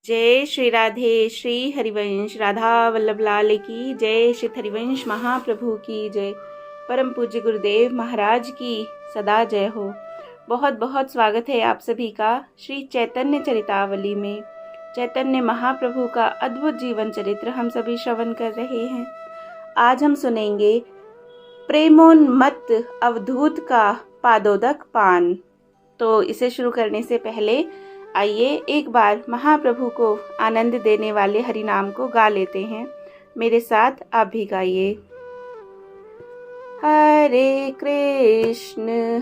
जय श्री राधे। श्री हरिवंश राधा वल्लभ लाल की जय। श्री हरिवंश महाप्रभु की जय। परम पूज्य गुरुदेव महाराज की सदा जय हो। बहुत बहुत स्वागत है आप सभी का श्री चैतन्य चरितावली में। चैतन्य महाप्रभु का अद्भुत जीवन चरित्र हम सभी श्रवण कर रहे हैं। आज हम सुनेंगे प्रेमोन्मत्त अवधूत का पादोदक पान। तो इसे शुरू करने से पहले आइए एक बार महाप्रभु को आनंद देने वाले हरि नाम को गा लेते हैं। मेरे साथ आप भी गाइए। हरे कृष्ण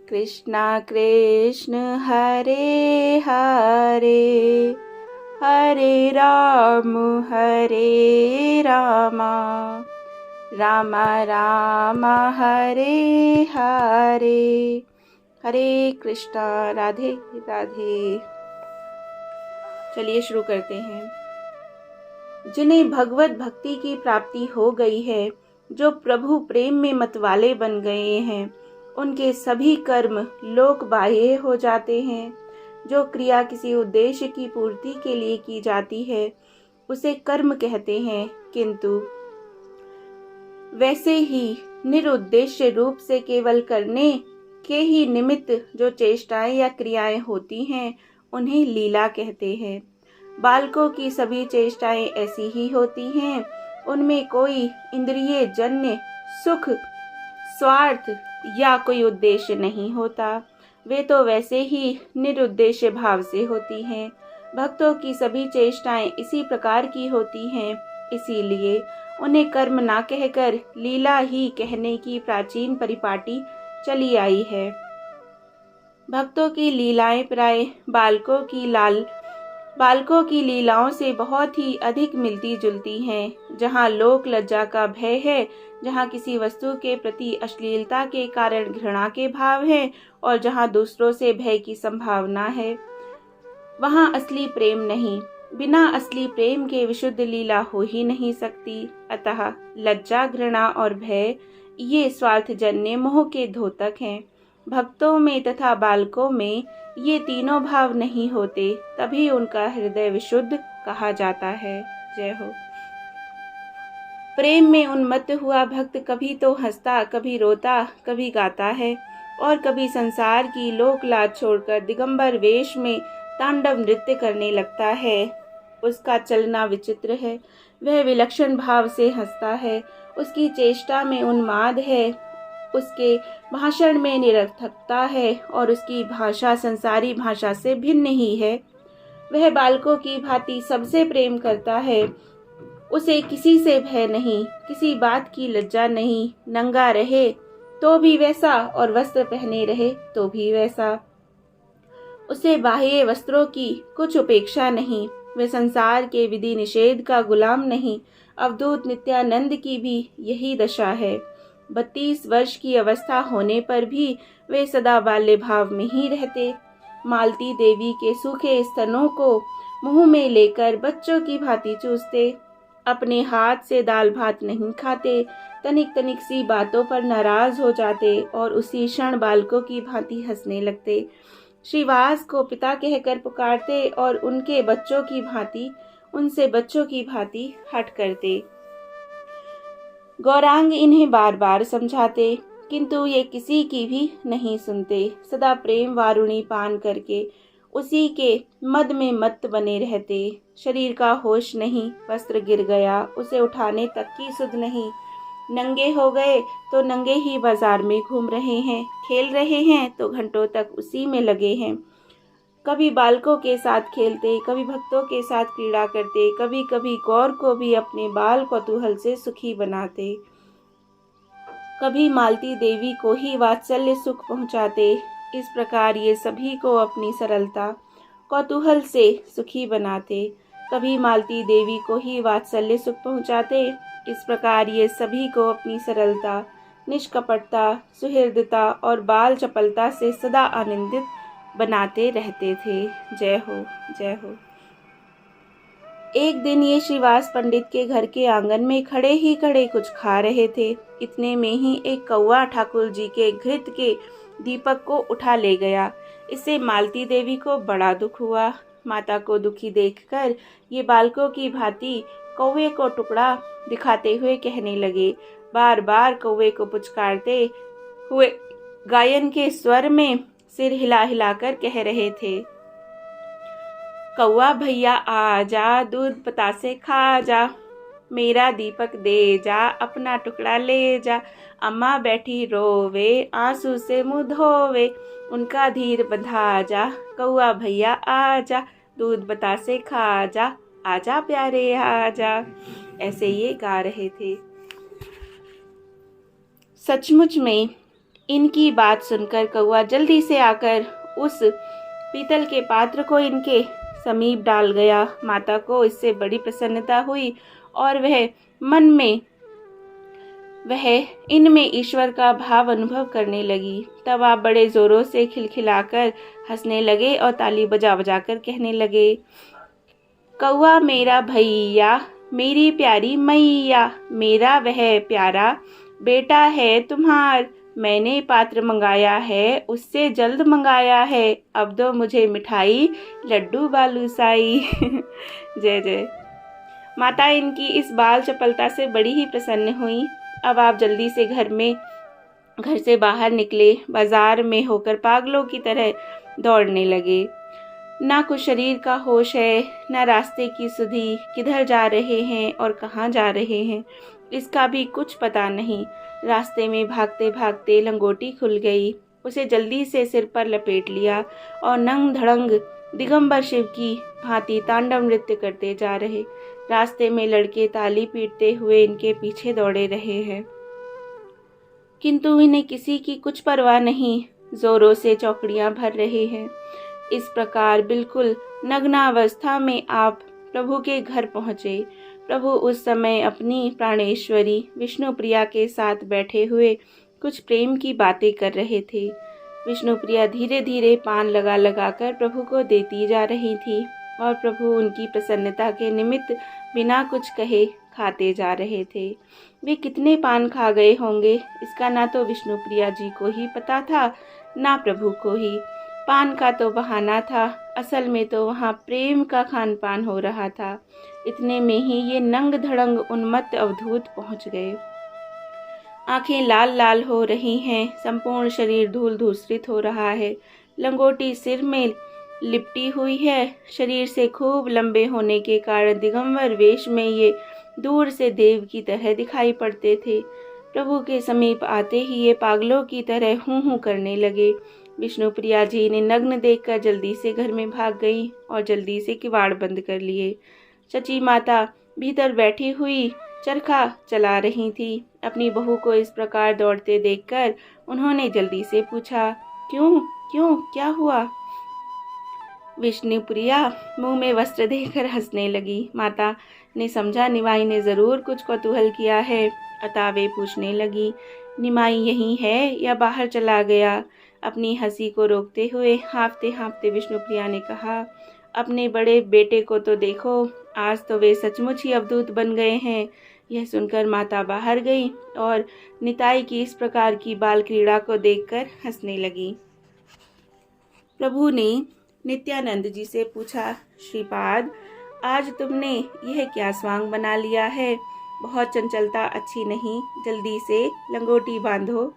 कृष्णा कृष्ण हरे हरे, हरे राम राम राम हरे हरे, हरे कृष्णा राधे राधे। चलिए शुरू करते हैं। जिन्हें भगवत भक्ति की प्राप्ति हो गई है, जो प्रभु प्रेम में मतवाले बन गए हैं, उनके सभी कर्म लोक बाह्य हो जाते हैं। जो क्रिया किसी उद्देश्य की पूर्ति के लिए की जाती है उसे कर्म कहते हैं, किंतु वैसे ही निरुद्देश्य रूप से केवल करने के ही निमित्त जो चेष्टाएं या क्रियाएं होती हैं उन्हें लीला कहते हैं। बालकों की सभी चेष्टाएं ऐसी ही होती हैं। उनमें कोई इंद्रिय जन्य सुख, स्वार्थ या कोई उद्देश्य नहीं होता। वे तो वैसे ही निरुद्देश्य भाव से होती हैं। भक्तों की सभी चेष्टाएं इसी प्रकार की होती हैं, इसीलिए उन्हें कर्म ना कहकर लीला ही कहने की प्राचीन परिपाटी चली आई है। भक्तों की लीलाएं प्राय बालकों की लीलाओं से बहुत ही अधिक मिलती जुलती हैं। जहाँ लोक लज्जा का भय है, जहाँ किसी वस्तु के प्रति अश्लीलता के कारण घृणा के भाव है और जहाँ दूसरों से भय की संभावना है, वहाँ असली प्रेम नहीं। बिना असली प्रेम के विशुद्ध लीला हो ही नहीं सकती। अतः लज्जा, घृणा और भय ये स्वार्थजन्य मोह के द्योतक हैं। भक्तों में तथा बालकों में ये तीनों भाव नहीं होते, तभी उनका हृदय विशुद्ध कहा जाता है। जय हो। प्रेम में उन्मत्त हुआ भक्त कभी तो हंसता, कभी रोता, कभी गाता है और कभी संसार की लोक लाज छोड़कर दिगंबर वेश में तांडव नृत्य करने लगता है। उसका चलना विचित्र है, वह विलक्षण भाव से हंसता है, उसकी चेष्टा में उन्माद है, उसके भाषण में निरर्थकता है और उसकी भाषा संसारी भाषा से भिन्न ही है। वह बालकों की भांति सबसे प्रेम करता है, उसे किसी से भय नहीं, किसी बात की लज्जा नहीं। नंगा रहे तो भी वैसा और वस्त्र पहने रहे तो भी वैसा। उसे बाह्य वस्त्रों की कुछ उपेक्षा नहीं। वह संसार के विधि निषेध का गुलाम नहीं। अवधूत नित्यानंद की भी यही दशा है। 32 वर्ष की अवस्था होने पर भी वे सदा बाल्य भाव में ही रहते। मालती देवी के सूखे स्तनों को मुंह में लेकर बच्चों की भांति चूसते। अपने हाथ से दाल भात नहीं खाते। तनिक तनिक सी बातों पर नाराज हो जाते और उसी क्षण बालकों की भांति हंसने लगते। श्रीवास को पिता कहकर पुकारते और उनसे बच्चों की भांति हठ करते। गौरांग इन्हें बार बार समझाते, किंतु ये किसी की भी नहीं सुनते। सदा प्रेम वारुणी पान करके उसी के मद में मत्त बने रहते। शरीर का होश नहीं, वस्त्र गिर गया उसे उठाने तक की सुध नहीं। नंगे हो गए तो नंगे ही बाजार में घूम रहे हैं, खेल रहे हैं तो घंटों तक उसी में लगे हैं। कभी बालकों के साथ खेलते, कभी भक्तों के साथ क्रीड़ा करते, कभी कभी गौर को भी अपने बाल कौतूहल से सुखी बनाते, कभी मालती देवी को ही वात्सल्य सुख पहुंचाते। इस प्रकार ये सभी को अपनी सरलता कौतूहल से सुखी बनाते। कभी मालती देवी को ही वात्सल्य सुख पहुंचाते। इस प्रकार ये सभी को अपनी सरलता, निष्कपटता, सुहृदता और बाल चपलता से सदा आनंदित बनाते रहते थे। जय हो, जय हो। एक दिन ये श्रीवास पंडित के घर के आंगन में खड़े ही खड़े कुछ खा रहे थे। इतने में ही एक कौवा ठाकुर जी के घृत के दीपक को उठा ले गया। इससे मालती देवी को बड़ा दुख हुआ। माता को दुखी देखकर ये बालकों की भांति कौवे को टुकड़ा दिखाते हुए कहने लगे। बार बार कौवे को पुचकारते हुए गायन के स्वर में सिर हिला हिलाकर कह रहे थे, कौवा भैया आ जा, दूध बतासे खा जा, मेरा दीपक दे जा, अपना टुकड़ा ले जा, अम्मा बैठी रोवे, आंसू से मुँह धोवे, उनका धीर बंधा जा, कौवा भैया आ जा, दूध बतासे खा जा, आजा प्यारे आजा। ऐसे ये गा रहे थे। सचमुच में इनकी बात सुनकर कौवा जल्दी से आकर उस पीतल के पात्र को इनके समीप डाल गया। माता को इससे बड़ी प्रसन्नता हुई और वह इनमें ईश्वर का भाव अनुभव करने लगी। तब आप बड़े जोरों से खिलखिलाकर हंसने लगे और ताली बजा बजा कर कहने लगे, कौवा मेरा भैया, मेरी प्यारी मैया, मेरा वह प्यारा बेटा है तुम्हार, मैंने पात्र मंगाया है, उससे जल्द मंगाया है, अब दो मुझे मिठाई, लड्डू बालूसाई। जय जय। माता इनकी इस बाल चपलता से बड़ी ही प्रसन्न हुई। अब आप जल्दी से घर से बाहर निकले, बाजार में होकर पागलों की तरह दौड़ने लगे। ना कुछ शरीर का होश है, ना रास्ते की सुधि, किधर जा रहे हैं और कहाँ जा रहे हैं इसका भी कुछ पता नहीं। रास्ते में भागते भागते लंगोटी खुल गई, उसे जल्दी से सिर पर लपेट लिया और नंग धड़ंग दिगंबर शिव की भांति तांडव नृत्य करते जा रहे। रास्ते में लड़के ताली पीटते हुए इनके पीछे दौड़े रहे हैं, किंतु इन्हें किसी की कुछ परवाह नहीं, जोरों से चौकड़ियां भर रहे हैं। इस प्रकार बिल्कुल नग्नावस्था में आप प्रभु के घर पहुँचे। प्रभु उस समय अपनी प्राणेश्वरी विष्णुप्रिया के साथ बैठे हुए कुछ प्रेम की बातें कर रहे थे। विष्णुप्रिया धीरे धीरे पान लगा लगा कर प्रभु को देती जा रही थी और प्रभु उनकी प्रसन्नता के निमित्त बिना कुछ कहे खाते जा रहे थे। वे कितने पान खा गए होंगे इसका ना तो विष्णुप्रिया जी को ही पता था, ना प्रभु को ही। पान का तो बहाना था, असल में तो वहाँ प्रेम का खान पान हो रहा था। इतने में ही ये नंग धड़ंग उन्मत्त अवधूत पहुँच गए। आंखें लाल लाल हो रही हैं, संपूर्ण शरीर धूल धूसरित हो रहा है, लंगोटी सिर में लिपटी हुई है। शरीर से खूब लंबे होने के कारण दिगंबर वेश में ये दूर से देव की तरह दिखाई पड़ते थे। प्रभु के समीप आते ही ये पागलों की तरह हूँ हूँ करने लगे। विष्णुप्रिया जी ने नग्न देखकर जल्दी से घर में भाग गई और जल्दी से किवाड़ बंद कर लिए। चची माता भीतर बैठी हुई चरखा चला रही थी। अपनी बहू को इस प्रकार दौड़ते देखकर उन्होंने जल्दी से पूछा, क्यों क्यों क्या हुआ? विष्णुप्रिया मुंह में वस्त्र देकर हंसने लगी। माता ने समझा निमाई ने जरूर कुछ कौतूहल किया है, अतः वे पूछने लगी, निमाई यहीं है या बाहर चला गया? अपनी हंसी को रोकते हुए हाँफते हाँफते विष्णुप्रिया ने कहा, अपने बड़े बेटे को तो देखो, आज तो वे सचमुच ही अवधूत बन गए हैं। यह सुनकर माता बाहर गई और निताई की इस प्रकार की बाल क्रीड़ा को देखकर हंसने लगी। प्रभु ने नित्यानंद जी से पूछा, श्रीपाद आज तुमने यह क्या स्वांग बना लिया है? बहुत चंचलता अच्छी नहीं, जल्दी से लंगोटी बांधो।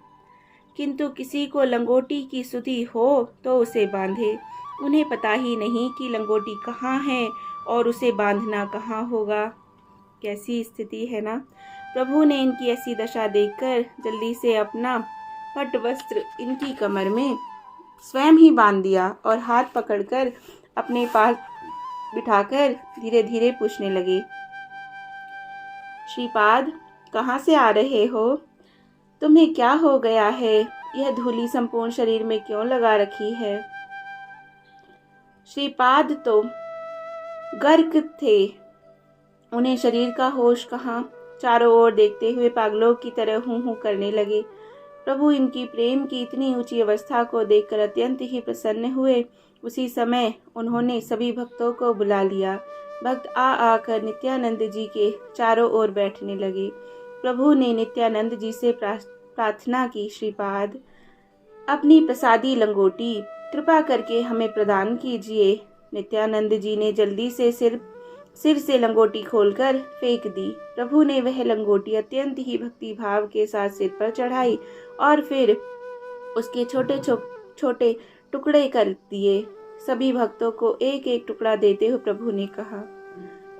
किंतु किसी को लंगोटी की सुधि हो तो उसे बांधे, उन्हें पता ही नहीं कि लंगोटी कहाँ है और उसे बांधना कहाँ होगा। कैसी स्थिति है ना। प्रभु ने इनकी ऐसी दशा देखकर जल्दी से अपना पट वस्त्र इनकी कमर में स्वयं ही बांध दिया और हाथ पकड़कर अपने पास बिठाकर धीरे धीरे पूछने लगे, श्रीपाद कहाँ से आ रहे हो? तुम्हें क्या हो गया है? यह धूली संपूर्ण शरीर में क्यों लगा रखी है? श्रीपाद तो गर्क थे, उन्हें शरीर का होश कहाँ। चारों ओर देखते हुए पागलों की तरह हूँ हूँ करने लगे। प्रभु इनकी प्रेम की इतनी ऊंची अवस्था को देखकर अत्यंत ही प्रसन्न हुए। उसी समय उन्होंने सभी भक्तों को बुला लिया। भक्त आकर नित्यानंद जी के चारों ओर बैठने लगे। प्रभु ने नित्यानंद जी से प्रार्थना की, श्रीपाद अपनी प्रसादी लंगोटी कृपा करके हमें प्रदान कीजिए। नित्यानंद जी ने जल्दी से सिर से लंगोटी खोलकर फेंक दी। प्रभु ने वह लंगोटी अत्यंत ही भक्ति भाव के साथ सिर पर चढ़ाई और फिर उसके छोटे छोटे टुकड़े कर दिए। सभी भक्तों को एक एक टुकड़ा देते हुए प्रभु ने कहा,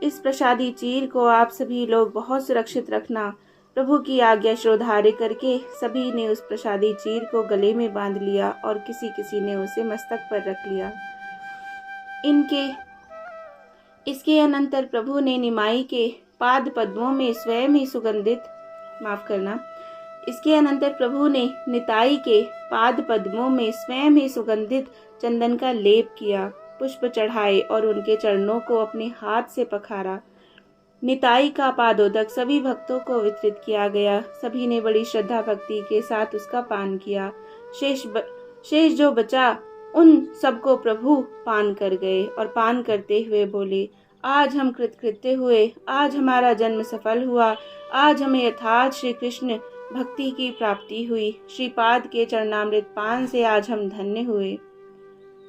इस प्रसादी चीर को आप सभी लोग बहुत सुरक्षित रखना। प्रभु की आज्ञा श्रोधार्य करके सभी ने उस प्रसादी चीर को गले में बांध लिया और किसी किसी ने उसे मस्तक पर रख लिया। इसके अनंतर प्रभु ने निमाई के पाद पद्मों में स्वयं ही निताई के पाद पद्मों में स्वयं ही सुगंधित चंदन का लेप किया, पुष्प चढ़ाए और उनके चरणों को अपने हाथ से पखारा। निताई का पादोदक सभी भक्तों को वितरित किया गया। सभी ने बड़ी श्रद्धा भक्ति के साथ उसका पान किया। शेष जो बचा उन सबको प्रभु पान कर गए और पान करते हुए बोले, आज हम कृतकृत्य हुए, आज हमारा जन्म सफल हुआ, आज हमें यथार्थ श्री कृष्ण भक्ति की प्राप्ति हुई। श्रीपाद के चरणामृत पान से आज हम धन्य हुए।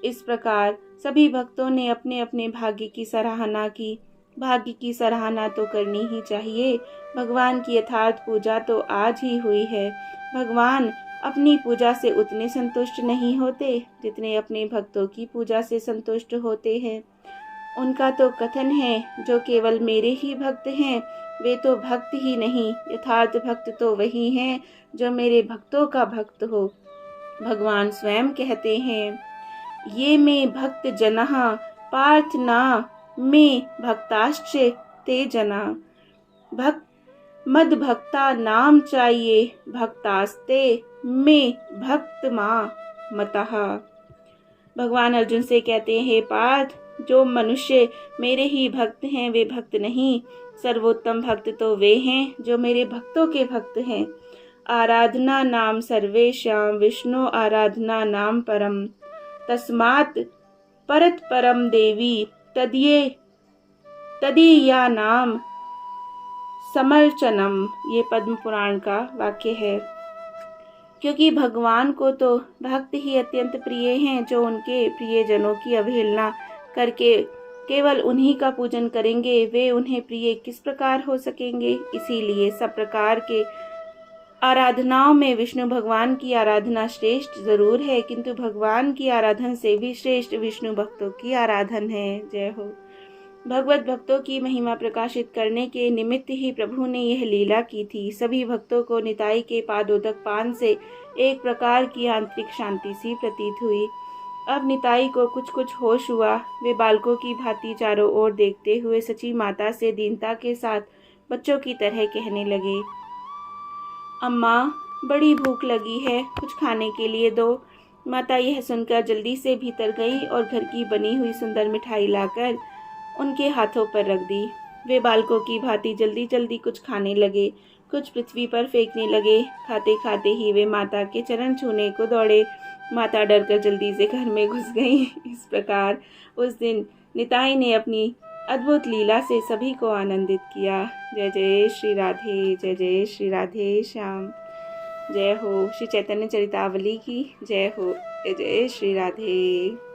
इस प्रकार सभी भक्तों ने अपने अपने भाग्य की सराहना की। भाग्य की सराहना तो करनी ही चाहिए। भगवान की यथार्थ पूजा तो आज ही हुई है। भगवान अपनी पूजा से उतने संतुष्ट नहीं होते जितने अपने भक्तों की पूजा से संतुष्ट होते हैं। उनका तो कथन है, जो केवल मेरे ही भक्त हैं वे तो भक्त ही नहीं, यथार्थ भक्त तो वही हैं जो मेरे भक्तों का भक्त हो। भगवान स्वयं कहते हैं, ये में भक्त जनः पार्थ न में भक्ताश्च ते जना। मद भक्ता नाम चाहिए भक्तास्ते में भक्त माँ मतः। भगवान अर्जुन से कहते हैं, पार्थ, जो मनुष्य मेरे ही भक्त हैं वे भक्त नहीं, सर्वोत्तम भक्त तो वे हैं जो मेरे भक्तों के भक्त हैं। आराधना नाम सर्वेश्याम विष्णु आराधना नाम परम, तस्मात् परत परम देवी तदीया नाम समर्चनम। ये पद्म पुराण का वाक्य है। क्योंकि भगवान को तो भक्त ही अत्यंत प्रिय हैं जो उनके प्रियजनों की अवहेलना करके केवल उन्हीं का पूजन करेंगे, वे उन्हें प्रिय किस प्रकार हो सकेंगे। इसीलिए सब प्रकार के आराधनाओं में विष्णु भगवान की आराधना श्रेष्ठ जरूर है, किंतु भगवान की आराधना से भी श्रेष्ठ विष्णु भक्तों की आराधना है। जय हो। भगवत भक्तों की महिमा प्रकाशित करने के निमित्त ही प्रभु ने यह लीला की थी। सभी भक्तों को निताई के पादोदक पान से एक प्रकार की आंतरिक शांति सी प्रतीत हुई। अब निताई को कुछ कुछ होश हुआ। वे बालकों की भांति चारों ओर देखते हुए सची माता से दीनता के साथ बच्चों की तरह कहने लगे, अम्मा, बड़ी भूख लगी है, कुछ खाने के लिए दो। माता यह सुनकर जल्दी से भीतर गई और घर की बनी हुई सुंदर मिठाई लाकर उनके हाथों पर रख दी। वे बालकों की भांति जल्दी जल्दी कुछ खाने लगे, कुछ पृथ्वी पर फेंकने लगे। खाते खाते ही वे माता के चरण छूने को दौड़े। माता डरकर जल्दी से घर में घुस गई। इस प्रकार उस दिन निताई ने अपनी अद्भुत लीला से सभी को आनंदित किया। जय जय श्री राधे, जय जय श्री राधे श्याम। जय हो। श्री चैतन्य चरितावली की जय हो। जय जय श्री राधे।